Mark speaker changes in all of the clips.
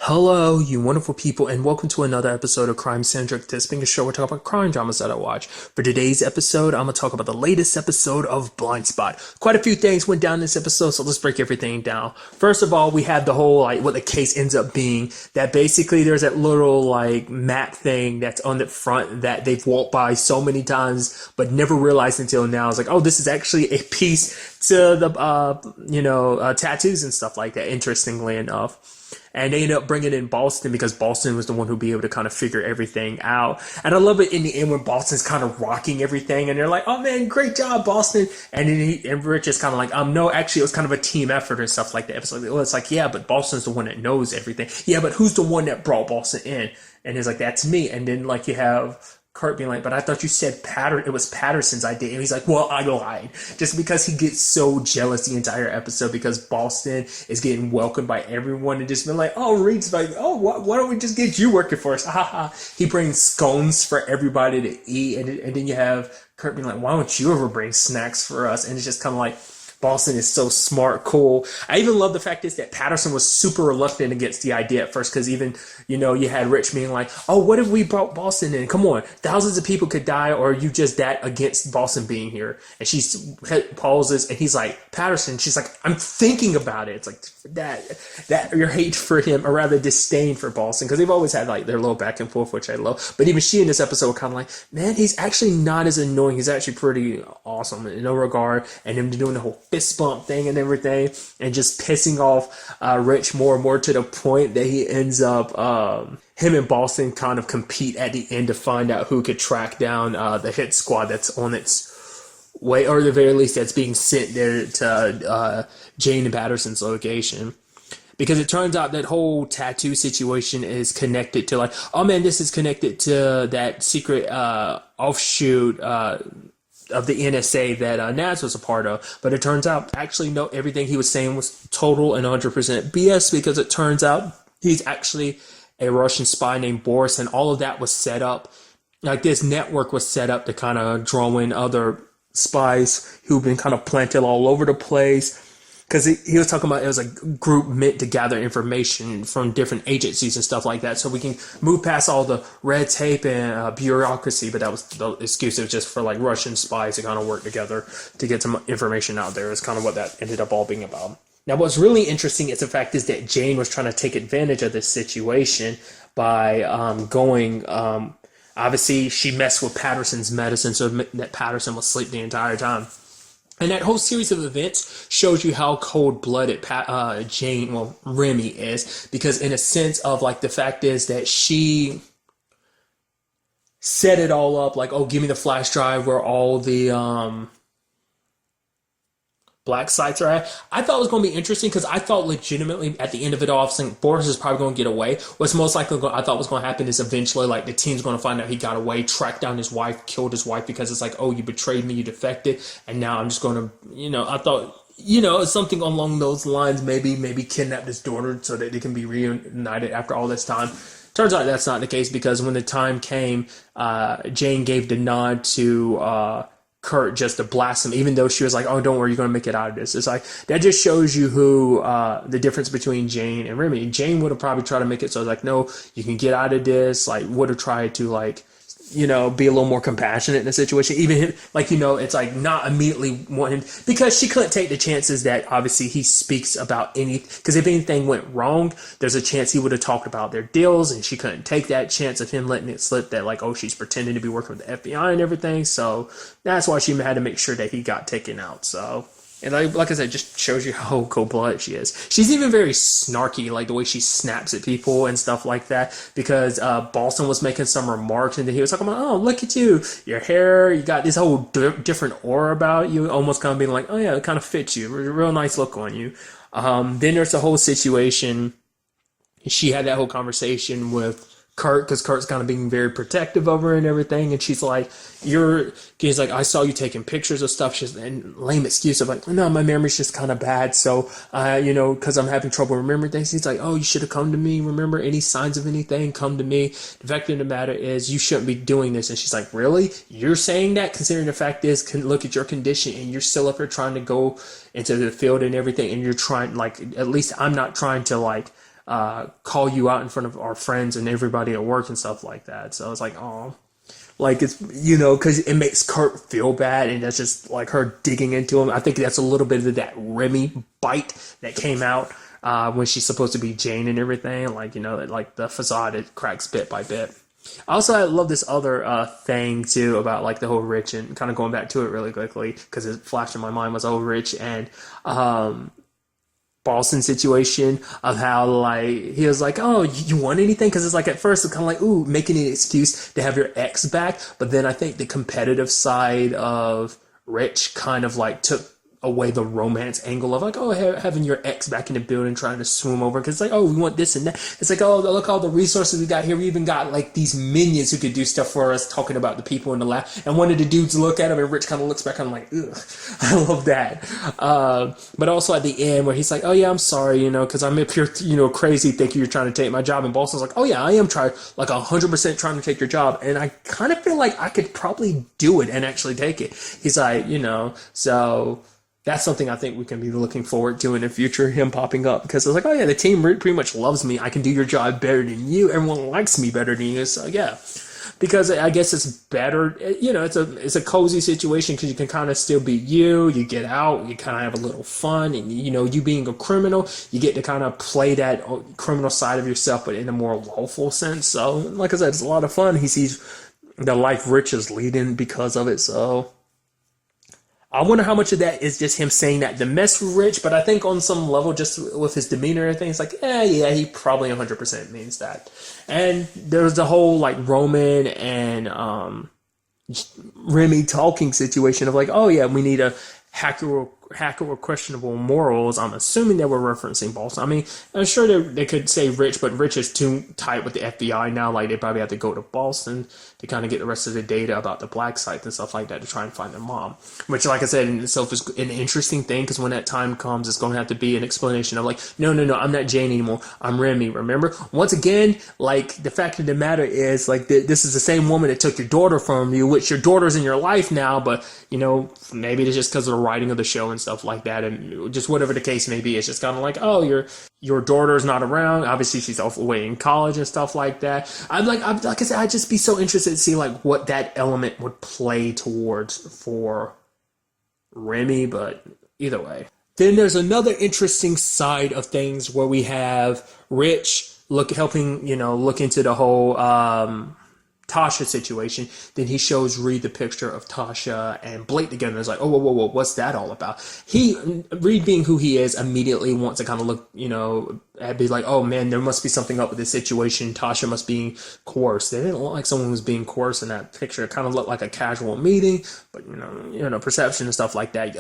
Speaker 1: Hello, you wonderful people, and welcome to another episode of Crime Centric. This being a show where we talk about crime dramas that I watch. For today's episode, I'm going to talk about the latest episode of Blindspot. Quite a few things went down in this episode, so let's break everything down. First of all, we have the whole, what the case ends up being, that basically there's that little, map thing that's on the front that they've walked by so many times, but never realized until now. It's like, oh, this is actually a piece to the, tattoos and stuff like that, interestingly enough. And they end up bringing in Boston because Boston was the one who'd be able to kind of figure everything out. And I love it in the end when Boston's kind of rocking everything and they're like, oh man, great job, Boston. And then and Rich is kind of like, no, actually it was kind of a team effort and stuff like that. It's like, yeah, but Boston's the one that knows everything. Yeah, but who's the one that brought Boston in? And he's like, that's me. And then you have Kurt being like, but I thought you said it was Patterson's idea. And he's like, well, I lied. Just because he gets so jealous the entire episode because Boston is getting welcomed by everyone and just been like, oh, Reed's like, oh, why don't we just get you working for us? Ha ha. He brings scones for everybody to eat. And then you have Kurt being like, why don't you ever bring snacks for us? And it's just kind of like, Boston is so smart, cool. I even love the fact is that Patterson was super reluctant against the idea at first because even, you had Rich being like, oh, what if we brought Boston in? Come on, thousands of people could die, or are you just that against Boston being here? And she pauses and he's like, Patterson, she's like, I'm thinking about it. It's like that your hate for him, or rather disdain for Boston, because they've always had their little back and forth, which I love. But even she in this episode kind of like, man, he's actually not as annoying. He's actually pretty awesome in no regard. And him doing the whole fist bump thing and everything, and just pissing off Rich more and more to the point that he ends up him and Boston kind of compete at the end to find out who could track down the hit squad that's on its way, or at the very least that's being sent there to Jane and Patterson's location. Because it turns out that whole tattoo situation is connected to oh man, this is connected to that secret offshoot of the NSA that Naz was a part of. But it turns out, actually, no, everything he was saying was total and 100% BS, because it turns out he's actually a Russian spy named Boris, and all of that was set up. This network was set up to kind of draw in other spies who've been kind of planted all over the place. Because he was talking about it was a group meant to gather information from different agencies and stuff like that, so we can move past all the red tape and bureaucracy. But that was the excuse. It was just for Russian spies to kind of work together to get some information out there. Is kind of what that ended up all being about. Now, what's really interesting is the fact is that Jane was trying to take advantage of this situation by going. Obviously, she messed with Patterson's medicine so that Patterson was asleep the entire time. And that whole series of events shows you how cold-blooded Remy is, because in a sense of the fact is that she set it all up oh, give me the flash drive where all the black sites are at. I thought it was going to be interesting because I thought legitimately at the end of it all, I was thinking Boris is probably going to get away. What's most likely I thought was going to happen is eventually the team's going to find out he got away, tracked down his wife, killed his wife, because it's oh, you betrayed me, you defected, and now I'm just going to, I thought, something along those lines, maybe kidnap his daughter so that they can be reunited after all this time. Turns out that's not the case, because when the time came, Jane gave the nod to Kurt just to blast him, even though she was like, oh, don't worry, you're going to make it out of this. It's that just shows you who the difference between Jane and Remy. Jane would have probably tried to make it so no, you can get out of this, would have tried to be a little more compassionate in the situation. Even him, it's not immediately wanting, because she couldn't take the chances that obviously he speaks about because if anything went wrong, there's a chance he would have talked about their deals, and she couldn't take that chance of him letting it slip that oh, she's pretending to be working with the FBI and everything. So that's why she had to make sure that he got taken out. So. And like I said, just shows you how cold-blooded she is. She's even very snarky, the way she snaps at people and stuff like that. Because Boston was making some remarks, and then he was talking about, oh, look at you, your hair, you got this whole different aura about you, almost kind of being like, oh yeah, it kind of fits you, real nice look on you. Then there's the whole situation. She had that whole conversation with Kurt, because Kurt's kind of being very protective of her and everything, and she's like, he's like, I saw you taking pictures of stuff. She's and lame excuse of no, my memory's just kind of bad, so because I'm having trouble remembering things. He's like, oh, you should have come to me. Remember any signs of anything? Come to me. The fact of the matter is, you shouldn't be doing this. And she's like, really? You're saying that, considering the fact is, look at your condition, and you're still up here trying to go into the field and everything, and you're trying at least I'm not trying to call you out in front of our friends and everybody at work and stuff like that. So it's like, oh, like it's, because it makes Kurt feel bad, and that's just like her digging into him. I think that's a little bit of that Remy bite that came out when she's supposed to be Jane and everything. Like, like the facade, it cracks bit by bit. Also, I love this other thing too about like the whole Rich, and kind of going back to it really quickly because it flashed in my mind was Rich and Boston situation of how like he was like, oh, you want anything? Because it's like at first it's kind of like, ooh, making an excuse to have your ex back, but then I think the competitive side of Rich kind of like took away the romance angle of like, oh, having your ex back in the building trying to swoon over because it's like, oh, we want this and that. It's like, oh, look all the resources we got here. We even got like these minions who could do stuff for us, talking about the people in the lab. And one of the dudes look at him and Rich kind of looks back and I'm like, ugh, I love that. But also at the end where he's like, oh yeah, I'm sorry, because I'm up here, crazy thinking you're trying to take my job. And Boston's like, oh yeah, I am trying, like 100% trying to take your job. And I kind of feel like I could probably do it and actually take it. He's like, so that's something I think we can be looking forward to in the future, him popping up, because it's like, oh yeah, the team pretty much loves me. I can do your job better than you. Everyone likes me better than you. So yeah, because I guess it's better, it's a cozy situation because you can kind of still be you. You get out, you kind of have a little fun, and you being a criminal, you get to kind of play that criminal side of yourself, but in a more lawful sense. So like I said, it's a lot of fun. He sees the life Rich is leading because of it. So I wonder how much of that is just him saying that to mess with Rich, but I think on some level, just with his demeanor and things, like, yeah, he probably 100% means that. And there's the whole, like, Roman and Remy talking situation of, like, oh, yeah, we need a hacker with questionable morals. I'm assuming they were referencing Boston. I mean, I'm sure they could say Rich, but Rich is too tight with the FBI now. Like, they probably have to go to Boston to kind of get the rest of the data about the black sites and stuff like that to try and find their mom. Which, like I said, in itself is an interesting thing, because when that time comes, it's going to have to be an explanation of like, no, I'm not Jane anymore. I'm Remy, remember? Once again, like, the fact of the matter is, like, this is the same woman that took your daughter from you, which your daughter's in your life now, but, maybe it's just because of the writing of the show and stuff like that, and just whatever the case may be, it's just kind of like, oh, your daughter's not around. Obviously, she's away in college and stuff like that. Like I said, I'd just be so interested to see like what that element would play towards for Remy. But either way, then there's another interesting side of things where we have Rich helping look into the whole Tasha situation. Then he shows Reed the picture of Tasha and Blake together, and is like, oh, whoa, what's that all about? Reed being who he is, immediately wants to kind of look, and be like, oh man, there must be something up with this situation. Tasha must be coerced. They didn't look like someone was being coerced in that picture. It kind of looked like a casual meeting, but perception and stuff like that.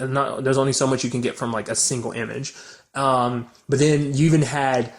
Speaker 1: There's only so much you can get from like a single image. But then you even had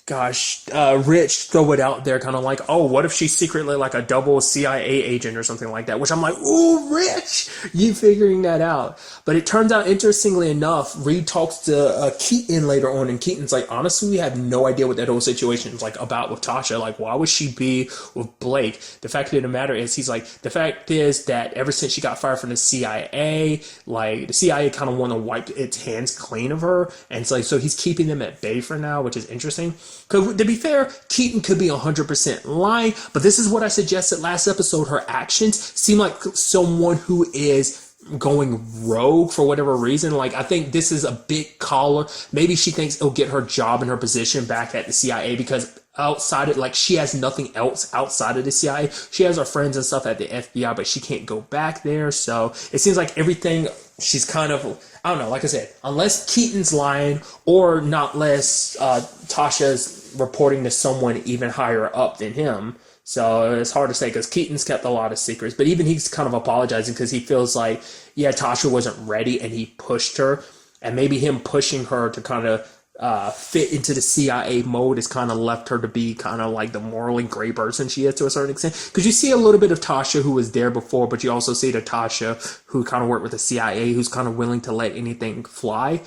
Speaker 1: Rich throw it out there kind of like, oh, what if she's secretly like a double CIA agent or something like that, which I'm like, ooh, Rich, you figuring that out. But it turns out, interestingly enough, Reed talks to Keaton later on, and Keaton's like, honestly, we have no idea what that whole situation is like about with Tasha. Like, why would she be with Blake? The fact of the matter is, he's like, the fact is that ever since she got fired from the CIA, like, the CIA kind of want to wipe its hands clean of her, and it's like, so he's keeping them at bay for now, which is interesting. Because to be fair, Keaton could be 100% lying, but this is what I suggested last episode. Her actions seem like someone who is going rogue for whatever reason. Like, I think this is a big caller. Maybe she thinks it'll get her job and her position back at the CIA, because outside of, like, she has nothing else outside of the CIA. She has her friends and stuff at the FBI, but she can't go back there. So it seems like everything, she's kind of, I don't know, like I said, unless Keaton's lying, or not less Tasha's reporting to someone even higher up than him. So it's hard to say, because Keaton's kept a lot of secrets, but even he's kind of apologizing because he feels like, yeah, Tasha wasn't ready and he pushed her, and maybe him pushing her to kind of fit into the CIA mode has kind of left her to be kind of like the morally gray person she is to a certain extent. Because you see a little bit of Tasha who was there before, but you also see the Tasha who kind of worked with the CIA, who's kind of willing to let anything fly.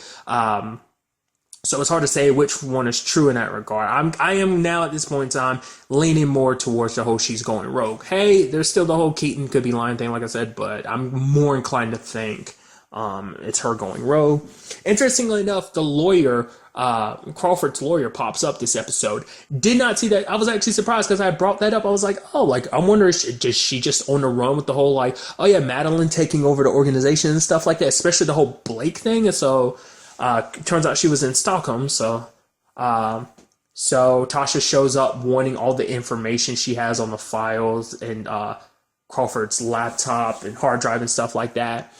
Speaker 1: So it's hard to say which one is true in that regard. I am now at this point in time leaning more towards the whole she's going rogue. Hey, there's still the whole Keaton could be lying thing, like I said, but I'm more inclined to think it's her going rogue. Interestingly enough, the lawyer Crawford's lawyer pops up this episode. Did not see that. I was actually surprised because I brought that up. I was like, oh, like, I'm wondering, is she just on the run with the whole, like, oh yeah, Madeline taking over the organization and stuff like that, especially the whole Blake thing. And so, turns out she was in Stockholm. So Tasha shows up wanting all the information she has on the files and, Crawford's laptop and hard drive and stuff like that.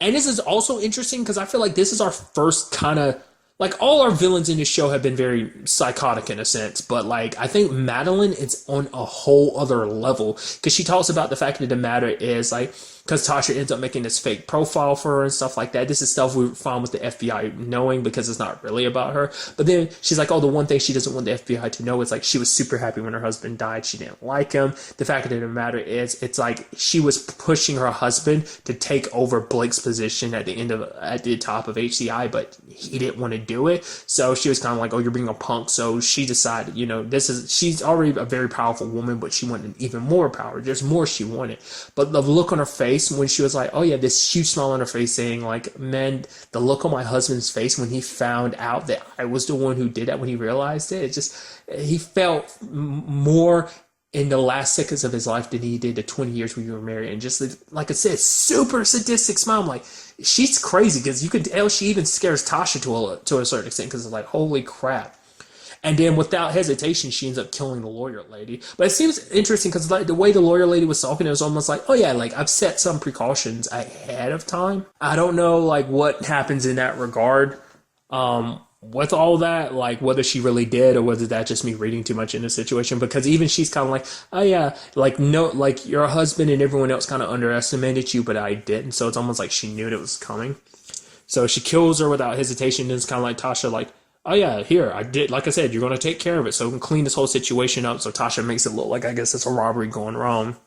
Speaker 1: And this is also interesting because I feel like this is our first kind of, like, all our villains in this show have been very psychotic in a sense, but like I think Madeline is on a whole other level because she talks about the fact of the matter is like, because Tasha ends up making this fake profile for her and stuff like that. This is stuff we found with the FBI knowing because it's not really about her. But then she's like, oh, the one thing she doesn't want the FBI to know is like she was super happy when her husband died. She didn't like him. The fact of the matter is, it's like she was pushing her husband to take over Blake's position at the top of HCI, but he didn't want to do it. So she was kind of like, oh, you're being a punk. So she decided, she's already a very powerful woman, but she wanted even more power. There's more she wanted. But the look on her face when she was like, oh yeah, this huge smile on her face saying like, man, the look on my husband's face when he found out that I was the one who did that, when he realized it, he felt more in the last seconds of his life than he did the 20 years when you were married. And just like I said, super sadistic smile. I'm like, she's crazy because you could tell she even scares Tasha to a certain extent because it's like, holy crap. And then without hesitation, she ends up killing the lawyer lady. But it seems interesting because like the way the lawyer lady was talking, it was almost like, oh yeah, like I've set some precautions ahead of time. I don't know like what happens in that regard with all that, like whether she really did or whether that's just me reading too much in the situation. Because even she's kind of like, oh yeah, like no, like your husband and everyone else kind of underestimated you, but I didn't. So it's almost like she knew it was coming. So she kills her without hesitation. And it's kind of like Tasha like, oh yeah, here, I did, like I said, you're going to take care of it so we can clean this whole situation up. So Tasha makes it look like, I guess it's a robbery going wrong.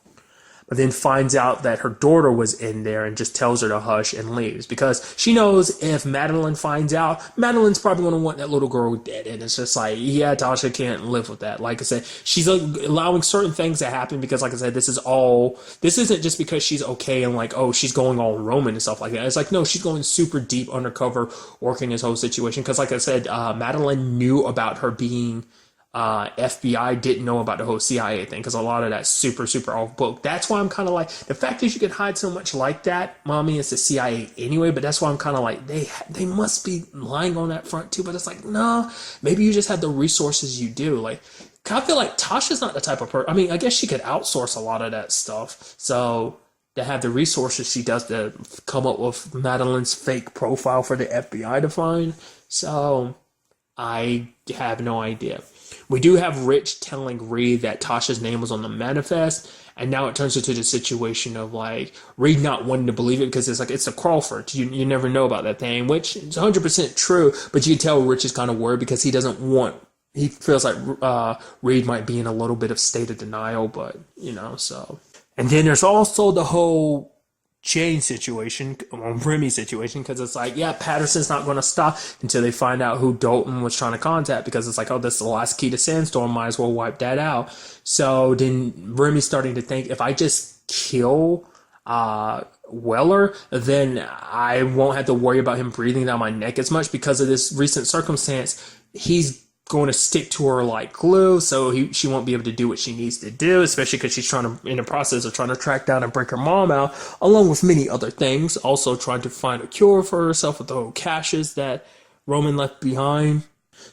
Speaker 1: But then finds out that her daughter was in there and just tells her to hush and leaves. Because she knows if Madeline finds out, Madeline's probably going to want that little girl dead. And it's just like, yeah, Tasha can't live with that. Like I said, she's allowing certain things to happen because, like I said, this isn't just because she's okay and like, oh, she's going all Roman and stuff like that. It's like, no, she's going super deep undercover, working this whole situation. Because, like I said, Madeline knew about her being FBI, didn't know about the whole CIA thing because a lot of that's super, super off book. That's why I'm kind of like, the fact is you can hide so much like that, mommy, it's the CIA anyway, but that's why I'm kind of like, they must be lying on that front too, but it's like, no, maybe you just have the resources you do. Like, I feel like Tasha's not the type of person, I mean, I guess she could outsource a lot of that stuff, so to have the resources she does to come up with Madeline's fake profile for the FBI to find, so I have no idea. We do have Rich telling Reed that Tasha's name was on the manifest, and now it turns into the situation of like Reed not wanting to believe it because it's like it's a Crawford. You never know about that thing, which is 100% true, but you can tell Rich is kind of worried because he feels like Reed might be in a little bit of state of denial, but so. And then there's also the whole Jane situation, Remy situation, because it's like, yeah, Patterson's not going to stop until they find out who Dalton was trying to contact, because it's like, oh, this is the last key to Sandstorm, might as well wipe that out. So then Remy's starting to think, if I just kill Weller, then I won't have to worry about him breathing down my neck as much because of this recent circumstance. He's going to stick to her like glue, so she won't be able to do what she needs to do, especially because she's in the process of trying to track down and break her mom out, along with many other things, also trying to find a cure for herself with the whole caches that Roman left behind.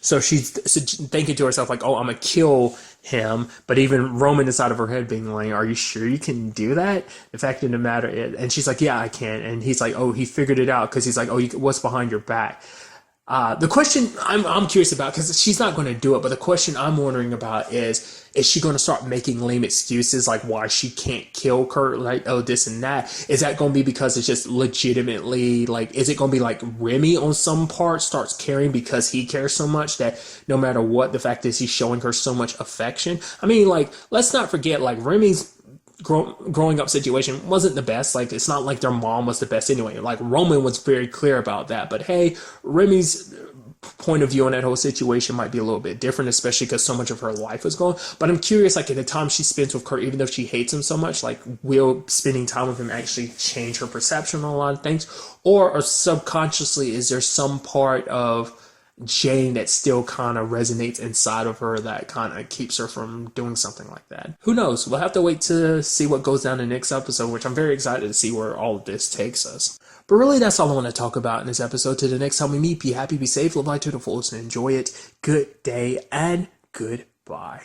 Speaker 1: So she's thinking to herself like, oh, I'm going to kill him, but even Roman inside of her head being like, are you sure you can do that? The fact of the matter is, and she's like, yeah, I can, and he's like, oh, he figured it out, because he's like, oh, what's behind your back? The question I'm curious about, because she's not going to do it, but the question I'm wondering about is she going to start making lame excuses like why she can't kill Kurt, like, oh, this and that? Is that going to be because it's just legitimately, like, is it going to be like Remy on some part starts caring because he cares so much that no matter what, the fact is he's showing her so much affection? I mean, like, let's not forget, like, Remy's growing up situation wasn't the best. Like, it's not like their mom was the best anyway. Like, Roman was very clear about that, but hey, Remy's point of view on that whole situation might be a little bit different, especially because so much of her life was gone. But I'm curious, like, at the time she spends with Kurt, even though she hates him so much, like, will spending time with him actually change her perception on a lot of things? Or subconsciously, is there some part of Jane that still kind of resonates inside of her that kind of keeps her from doing something like that. Who knows? We'll have to wait to see what goes down in the next episode, which I'm very excited to see where all of this takes us. But really, that's all I want to talk about in this episode. Till the next time we meet, be happy, be safe, live life to the fullest, and enjoy it. Good day and goodbye.